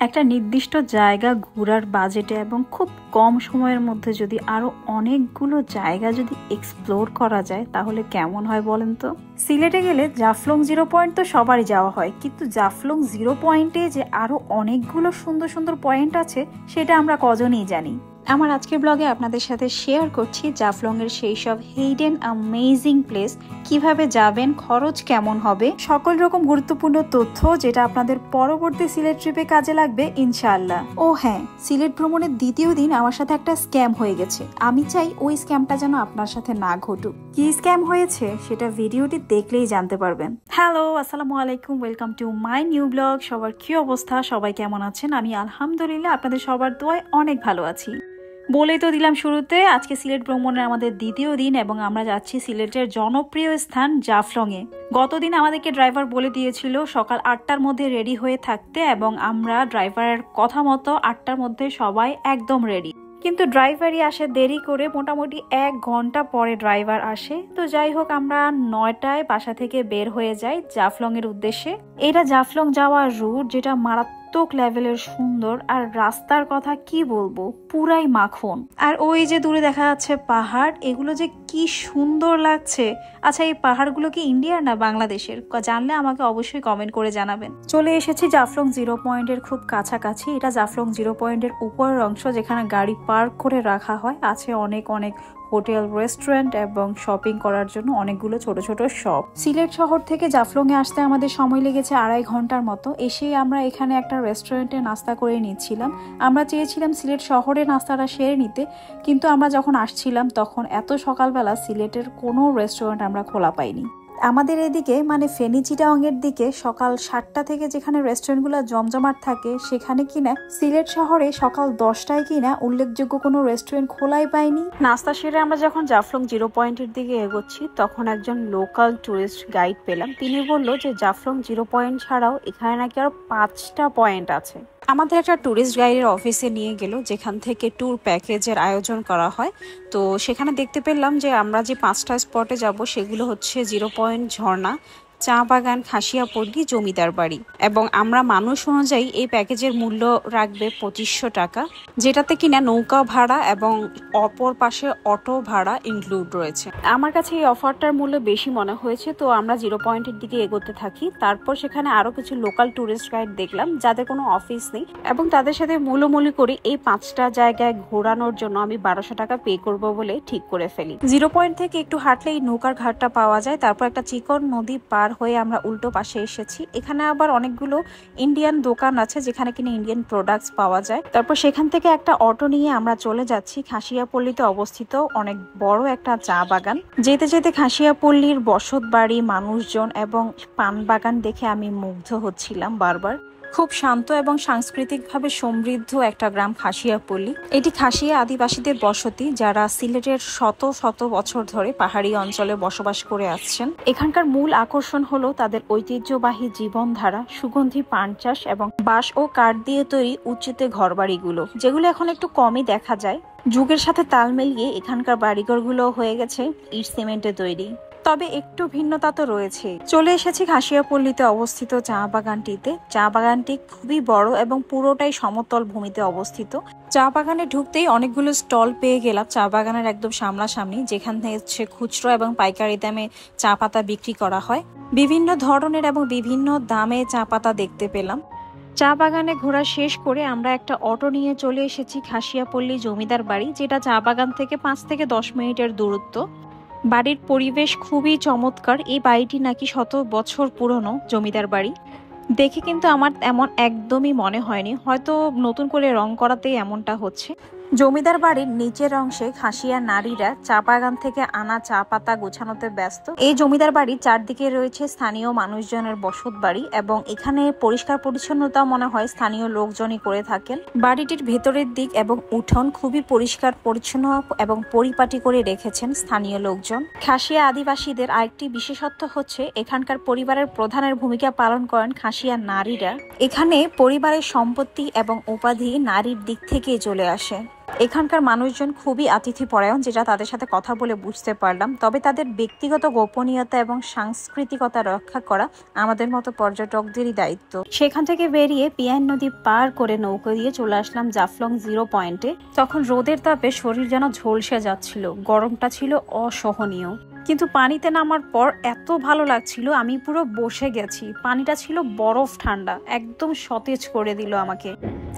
একটা নির্দিষ্ট জায়গা ঘোরার বাজেটে এবং খুব কম সময়ের মধ্যে যদি আরো অনেকগুলো জায়গা যদি এক্সপ্লোর করা যায় তাহলে কেমন হয় বলেন তো। সিলেটে গেলে জাফলং 0 পয়েন্ট তো সবারই যাওয়া হয়, কিন্তু জাফলং 0 পয়েন্টে যে আরো অনেকগুলো সুন্দর সুন্দর পয়েন্ট আছে সেটা আমরা কজনই জানি। আমার আজকের ব্লগে আপনাদের সাথে শেয়ার করছি জাফলং এর সেই সব হিডেন অ্যামেজিং প্লেস, কিভাবে যাবেন, খরচ কেমন হবে, সকল রকম গুরুত্বপূর্ণ তথ্য যেটা আপনাদের পরবর্তী সিলেট ট্রিপে কাজে লাগবে ইনশাআল্লাহ। ও হ্যাঁ, সিলেট ভ্রমণের দ্বিতীয় দিন আমার সাথে একটা স্ক্যাম হয়ে গেছে। আমি চাই ওই স্ক্যামটা যেন আপনার সাথে না ঘটুক। কি স্ক্যাম হয়েছে সেটা ভিডিওটি দেখলেই জানতে পারবেন। হ্যালো, আসসালামু আলাইকুম, welcome to my new blog. সবার কি অবস্থা, সবাই কেমন আছেন? আমি আলহামদুলিল্লাহ আপনাদের সবার দোয়ায় অনেক ভালো আছি। বলেই তো দিলাম শুরুতে, আজকে সিলেট ভ্রমণের আমাদের দ্বিতীয় দিন এবং আমরা যাচ্ছি সিলেটের জনপ্রিয় স্থান জাফলংয়ে। গতদিন আমাদেরকে ড্রাইভার বলে দিয়েছিল সকাল 8টার মধ্যে রেডি হয়ে থাকতে, এবং আমরা ড্রাইভারের কথা মতো 8টার মধ্যে সবাই একদম রেডি। কিন্তু ড্রাইভারই আসে দেরি করে, মোটামুটি 1 ঘন্টা পরে ড্রাইভার আসে। তো যাই হোক, আমরা 9টায় বাসা থেকে বের হয়ে যাই জাফলং এর উদ্দেশ্যে। এটা জাফলং যাওয়ার রুট, যেটা মারাত্মক লেভেলের সুন্দর, আর রাস্তার কথা কি বলবো, পুরাই মাখন। আর ওই যে দূরে দেখা যাচ্ছে পাহাড়, এগুলো যে কি সুন্দর লাগছে। আচ্ছা, এই পাহাড়গুলো কি ইন্ডিয়ার না বাংলাদেশের? জানলে আমাকে অবশ্যই কমেন্ট করে জানাবেন। চলে এসেছি জাফলং 0 পয়েন্টের খুব কাছাকাছি। এটা জাফলং 0 পয়েন্টের উপরের অংশ, যেখানে গাড়ি পার্ক করে রাখা হয়। আছে অনেক অনেক হোটেল, রেস্টুরেন্ট এবং শপিং করার জন্য অনেকগুলো ছোট ছোট শপ। সিলেট শহর থেকে জাফলং এ আসতে আমাদের সময় লেগেছে 2.5 ঘন্টার মতো। এসেই আমরা এখানে একটা রেস্টুরেন্টে নাস্তা করে নিচ্ছিলাম। আমরা চেয়েছিলাম সিলেট শহরে নাস্তাটা সেরে নিতে, কিন্তু আমরা যখন আসছিলাম তখন এত সকালবেলা সিলেটের কোনো রেস্টুরেন্ট আমরা খোলা পাইনি। আমাদের এদিকে মানে ফেনী চিটাগাং এর দিকে সকাল 7টা থেকে যেখানে রেস্টুরেন্টগুলো জমজমাট থাকে, সেখানে কিনা সিলেট শহরে সকাল 10টায় কিনা উল্লেখযোগ্য কোনো রেস্টুরেন্ট খোলাই পাইনি। নাস্তা সেরে আমরা যখন জাফলং 0 পয়েন্টের দিকে এগোচ্ছি, তখন একজন লোকাল টুরিস্ট গাইড পেলাম। তিনি বলল যে জাফলং 0 পয়েন্ট ছাড়াও এখানে নাকি আরো 5টা পয়েন্ট আছে। আমাদের একটা ট্যুরিস্ট গাইডের অফিসে নিয়ে গেল, যেখান থেকে ট্যুর প্যাকেজের আয়োজন করা হয়। তো সেখানে দেখতে পেলাম যে আমরা যে 5টা স্পটে যাব সেগুলো হচ্ছে 0 পয়েন্ট, ঝর্ণা, চা বাগান, খাসিয়াপল্লী, জমিদার বাড়ি। এবং আমরা মানুষ অনুযায়ী এই প্যাকেজের মূল্য রাখবে 2500 টাকা, যেটাতে কিনা নৌকা ভাড়া এবং অপর পাশে অটো ভাড়া ইনক্লুড রয়েছে। আমার কাছে এই অফারটার মূল্য বেশি মনে হয়েছে। তো আমরা 0 পয়েন্টের দিকে এগোতে থাকি। তারপর সেখানে আরো কিছু লোকাল টুরিস্ট গাইড দেখলাম, যাদের কোনো অফিস নেই, এবং তাদের সাথে মূল্যমূল্য করে এই 5টা জায়গায় ঘোরানোর জন্য আমি 1200 টাকা পে করব বলে ঠিক করে ফেলি। 0 পয়েন্ট থেকে একটু হাঁটলেই নৌকার ঘাটটা পাওয়া যায়। তারপর একটা চিকন নদী পার হয়ে আমরা উল্টো পাশে এসেছি। এখানে আবার অনেকগুলো ইন্ডিয়ান দোকান আছে, যেখানে কিনা ইন্ডিয়ান প্রোডাক্টস পাওয়া যায়। তারপর সেখান থেকে একটা অটো নিয়ে আমরা চলে যাচ্ছি খাসিয়াপল্লীতে অবস্থিত অনেক বড় একটা চা বাগান। যেতে যেতে খাসিয়াপল্লীর বসত বাড়ি, মানুষজন এবং পান বাগান দেখে আমি মুগ্ধ হচ্ছিলাম বারবার। খুব শান্ত এবং সাংস্কৃতিকভাবে সমৃদ্ধ একটা গ্রাম খাসিয়াপল্লী। এটি খাসিয়া আদিবাসীদের বসতি, যারা সিলেটের শত শত বছর ধরে পাহাড়ি অঞ্চলে বসবাস করে আসছেন। এখানকার মূল আকর্ষণ হলো তাদের ঐতিহ্যবাহী জীবনধারা, সুগন্ধি পান চাষ এবং বাঁশ ও কাঠ দিয়ে তৈরি উঁচুতে ঘরবাড়িগুলো, যেগুলো এখন একটু কমই দেখা যায়। যুগের সাথে তাল মিলিয়ে এখানকার বাড়িঘরগুলো হয়ে গেছে ইট সিমেন্টে তৈরি, তবে একটু ভিন্নতা তো রয়েছে। চলে এসেছি খাসিয়াপল্লীতে অবস্থিত চা বাগানটিতে। চা বাগানটি খুবই বড় এবং পুরোটাই সমতল ভূমিতে অবস্থিত। চা বাগানে ঢুকতেই অনেকগুলো স্টল পেয়ে গেলাম চা বাগানের একদম সামনাসামনি, যেখান থেকে হচ্ছে খুচরো এবং পাইকারি দামে চা পাতা বিক্রি করা হয়। বিভিন্ন ধরনের এবং বিভিন্ন দামে চা পাতা দেখতে পেলাম। চা বাগানে ঘোরা শেষ করে আমরা একটা অটো নিয়ে চলে এসেছি খাসিয়াপল্লী জমিদার বাড়ি, যেটা চা বাগান থেকে 5 থেকে 10 মিনিটের দূরত্ব। বাড়ির পরিবেশ খুবই চমৎকার। এই বাড়িটি নাকি 100 বছর পুরনো জমিদার বাড়ি। দেখে কিন্তু আমার এমন একদমই মনে হয়নি, হয়তো নতুন করে রং করাতেই এমনটা হচ্ছে। জমিদার বাড়ির নিচের অংশে খাসিয়া নারীরা চা বাগান থেকে আনা চা পাতা গোছানোতে ব্যস্ত। এই জমিদার বাড়ির চারদিকে রয়েছে স্থানীয় মানুষজনের বসত বাড়ি, এবং এখানে পরিষ্কার পরিচ্ছন্নতা মনে হয় স্থানীয় লোকজনই করে থাকেন। বাড়িটির ভেতরের দিক এবং উঠোন খুবই পরিষ্কার পরিচ্ছন্ন এবং পরিপাটি করে রেখেছেন স্থানীয় লোকজন। খাসিয়া আদিবাসীদের আরেকটি বিশেষত্ব হচ্ছে এখানকার পরিবারের প্রধানের ভূমিকা পালন করেন খাসিয়া নারীরা। এখানে পরিবারের সম্পত্তি এবং উপাধি নারীর দিক থেকেই চলে আসে। এখানকার মানুষজন খুবই আতিথ্যপরায়ণ, যেটা তাদের সাথে কথা বলে বুঝতে পারলাম। তবে তাদের ব্যক্তিগত গোপনীয়তা এবং সাংস্কৃতিকতা রক্ষা করা আমাদের মতো পর্যটকদেরই দায়িত্ব। সেখান থেকে বেরিয়ে পিয়াইন নদী পার করে নৌকো দিয়ে চলে আসলাম জাফলং 0 পয়েন্টে। তখন রোদের তাপে শরীর যেন ঝলসে যাচ্ছিল, গরমটা ছিল অসহনীয়। কিন্তু পানিতে নামার পর এত ভালো লাগছিল, আমি পুরো বসে গেছি। পানিটা ছিল বরফ ঠান্ডা, একদম সতেজ করে দিল আমাকে।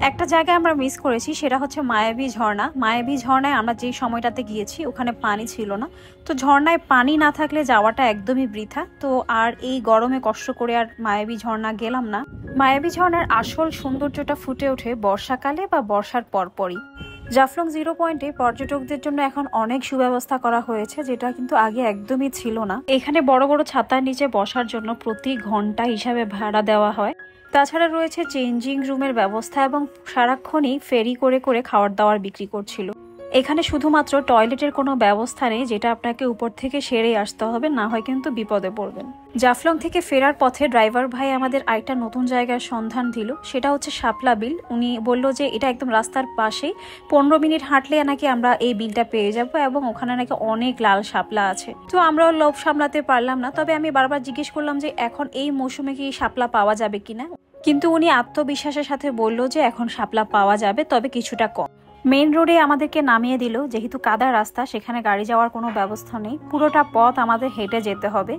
একটা জায়গায় আমরা মিস করেছি, সেটা হচ্ছে মায়াবী ঝর্ণা। মায়াবী ঝর্ণায় আমরা যে সময়টাতে গিয়েছি ওখানে পানি ছিল না, তো ঝর্ণায় পানি না থাকলে যাওয়াটা একদমই বৃথা। তো আর এই গরমে কষ্ট করে আর মায়াবী ঝর্ণা গেলাম না। মায়াবী ঝর্ণার আসল সৌন্দর্যটা ফুটে ওঠে বর্ষাকালে বা বর্ষার পরপরই। জাফলং 0 পয়েন্টে পর্যটকদের জন্য এখন অনেক সুব্যবস্থা করা হয়েছে, যেটা কিন্তু আগে একদমই ছিল না। এখানে বড় বড় ছাতার নিচে বসার জন্য প্রতি ঘন্টা হিসাবে ভাড়া দেওয়া হয়। তাছাড়া রয়েছে চেঞ্জিং রুমের ব্যবস্থা এবং সারাক্ষণই ফেরি করে করে খাওয়ার দাওয়ার বিক্রি করছিল। এখানে শুধুমাত্র টয়লেটের কোনো ব্যবস্থা নেই, যেটা আপনাকে উপর থেকে সেরে আসতে হবে, না হয় কিন্তু বিপদে পড়বেন। জাফলং থেকে ফেরার পথে ড্রাইভার ভাই আমাদের আরেকটা নতুন জায়গার সন্ধান দিল, সেটা হচ্ছে শাপলা বিল। উনি বলল যে এটা একদম রাস্তার পাশেই, 15 মিনিট হাঁটলে নাকি আমরা এই বিলটা পেয়ে যাব এবং ওখানে নাকি অনেক লাল শাপলা আছে। তো আমরাও লোভ সামলাতে পারলাম না, তবে আমি বারবার জিজ্ঞেস করলাম যে এখন এই মৌসুমে কি শাপলা পাওয়া যাবে কিনা। কিন্তু উনি আত্মবিশ্বাসের সাথে বলল যে এখন শাপলা পাওয়া যাবে, তবে কিছুটা কম। মেইন রোডে আমাদেরকে নামিয়ে দিল, যেহেতু কাদা রাস্তা সেখানে গাড়ি যাওয়ার কোনো ব্যবস্থা নেই, পুরোটা পথ আমাদের হেঁটে যেতে হবে।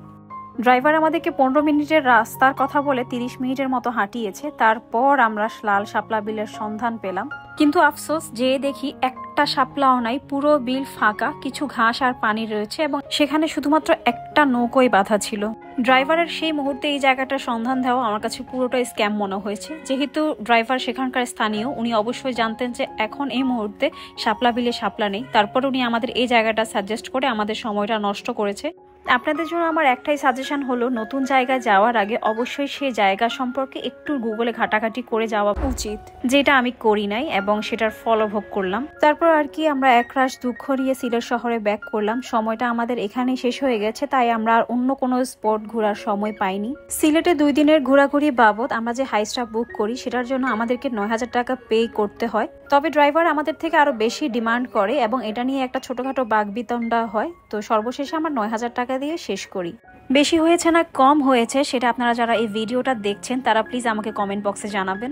ড্রাইভার আমাদেরকে 15 মিনিটের রাস্তার কথা বলে 30 মিনিটের মতো হাঁটিয়েছে। তারপর আমরা লাল শাপলা বিলের সন্ধান পেলাম, কিন্তু আফসোস যে দেখি একটা শাপলাও নাই, পুরো বিল ফাঁকা, কিছু ঘাস আর পানি রয়েছে এবং সেখানে শুধুমাত্র একটা নৌকোই বাঁধা ছিল। ড্রাইভারের সেই মুহূর্তে এই জায়গাটার সন্ধান দেওয়া আমার কাছে পুরোটাই স্ক্যাম মনে হয়েছে। যেহেতু ড্রাইভার সেখানকার স্থানীয়, উনি অবশ্যই জানতেন যে এখন এই মুহূর্তে শাপলা বিলে শাপলা নেই, তারপর উনি আমাদের এই জায়গাটা সাজেস্ট করে আমাদের সময়টা নষ্ট করেছে। আপনাদের জন্য আমার একটাই সাজেশন হলো, নতুন জায়গায় যাওয়ার আগে অবশ্যই সেই জায়গা সম্পর্কে একটু গুগলে ঘাটাঘাটি করে যাওয়া উচিত, যেটা আমি করি নাই এবং সেটার ফলও ভোগ করলাম। তারপর আর কি আমরা একরাশ দুঃখ নিয়ে সিলেট শহরে ব্যাক করলাম। সময়টা আমাদের এখানেই শেষ হয়ে গেছে, তাই আমরা আর অন্য কোনো স্পট ঘোরার সময় পাইনি। সিলেটে 2 দিনের ঘোরাঘুরি বাবদ আমরা যে হাইস্টা বুক করি সেটার জন্য আমাদেরকে 9000 টাকা পে করতে হয়। তবে ড্রাইভার আমাদের থেকে আরো বেশি ডিমান্ড করে এবং এটা নিয়ে একটা ছোটখাটো বাকবিতণ্ডা হয়। তো সর্বশেষে আমরা 9000 টাকা দিয়ে শেষ করি। বেশি হয়েছে না কম হয়েছে সেটা আপনারা যারা এই ভিডিওটা দেখছেন তারা প্লিজ আমাকে কমেন্ট বক্সে জানাবেন।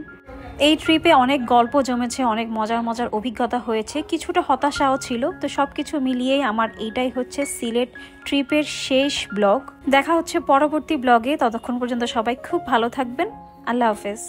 এই ট্রিপে অনেক গল্প জমেছে, অনেক মজার মজার অভিজ্ঞতা হয়েছে, কিছুটা হতাশাও ছিল। তো সবকিছু মিলিয়েই আমার এইটাই হচ্ছে সিলেট ট্রিপের শেষ ব্লগ। দেখা হচ্ছে পরবর্তী ব্লগে, ততক্ষণ পর্যন্ত সবাই খুব ভালো থাকবেন। আল্লাহ হাফেজ।